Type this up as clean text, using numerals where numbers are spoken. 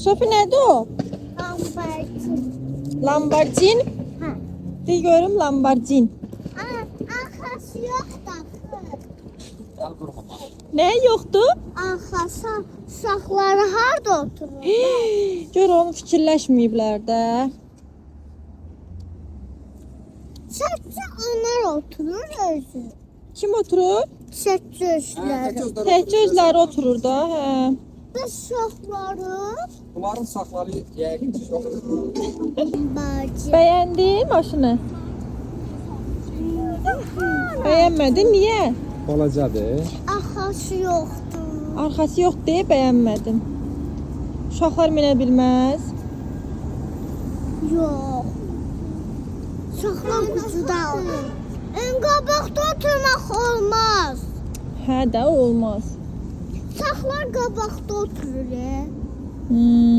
Sofi nədir o? Lamborghini. Lamborghini. Ha. De görüm Lamborghini. Arkası yok da. Nə yoxdur? Arkası uşaqları harda oturur? Gör onu fikirləşməyiblər də. Çəkcə onlar oturur özü. Kim oturur? Çəkcə işləri. Təkcə özləri oturur da, hə. Uşaqları Bunların saxları yəqin ki, çox. bacı. Bəyəndin maşını? Bəyənmədin, niyə? Balacadır. Arkası yoxdur. Arxası yox deyə bəyənmədin. Uşaqlar minə bilməz. Yox. Uşaqlar qutuda olur. Ön qabaqda oturmaq olmaz. Hə də olmaz. Uşaqlar qabaqda oturur. Hmm.